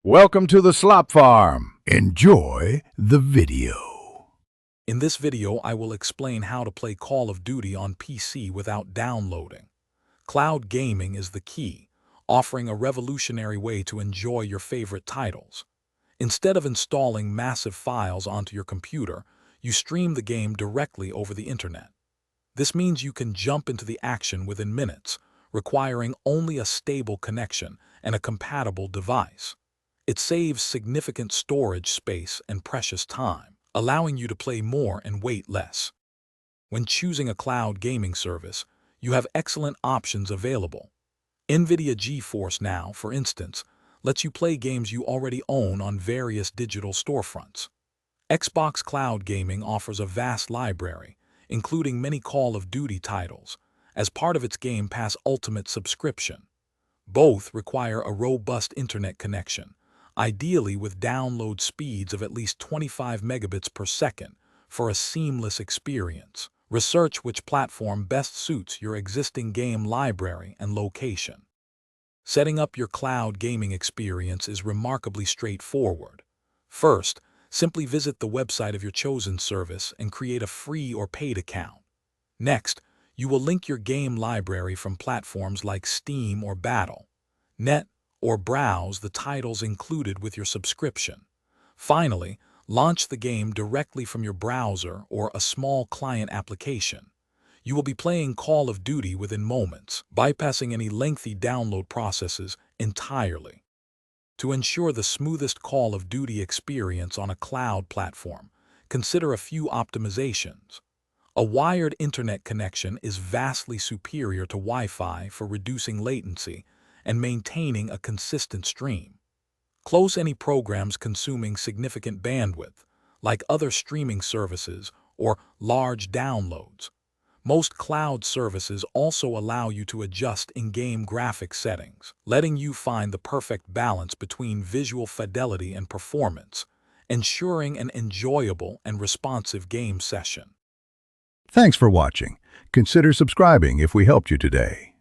Welcome to the Slop Farm. Enjoy the video. In this video, I will explain how to play Call of Duty on PC without downloading. Cloud gaming is the key, offering a revolutionary way to enjoy your favorite titles. Instead of installing massive files onto your computer, you stream the game directly over the internet. This means you can jump into the action within minutes, requiring only a stable connection and a compatible device. It saves significant storage space and precious time, allowing you to play more and wait less. When choosing a cloud gaming service, you have excellent options available. NVIDIA GeForce Now, for instance, lets you play games you already own on various digital storefronts. Xbox Cloud Gaming offers a vast library, including many Call of Duty titles, as part of its Game Pass Ultimate subscription. Both require a robust internet connection, ideally with download speeds of at least 25 megabits per second for a seamless experience. Research which platform best suits your existing game library and location. Setting up your cloud gaming experience is remarkably straightforward. First, simply visit the website of your chosen service and create a free or paid account. Next, you will link your game library from platforms like Steam or Battle.net, or browse the titles included with your subscription. Finally, launch the game directly from your browser or a small client application. You will be playing Call of Duty within moments, bypassing any lengthy download processes entirely. To ensure the smoothest Call of Duty experience on a cloud platform, consider a few optimizations. A wired internet connection is vastly superior to Wi-Fi for reducing latency and maintaining a consistent stream. Close any programs consuming significant bandwidth, like other streaming services or large downloads. Most cloud services also allow you to adjust in-game graphics settings, letting you find the perfect balance between visual fidelity and performance, ensuring an enjoyable and responsive game session. Thanks for watching. Consider subscribing if we helped you today.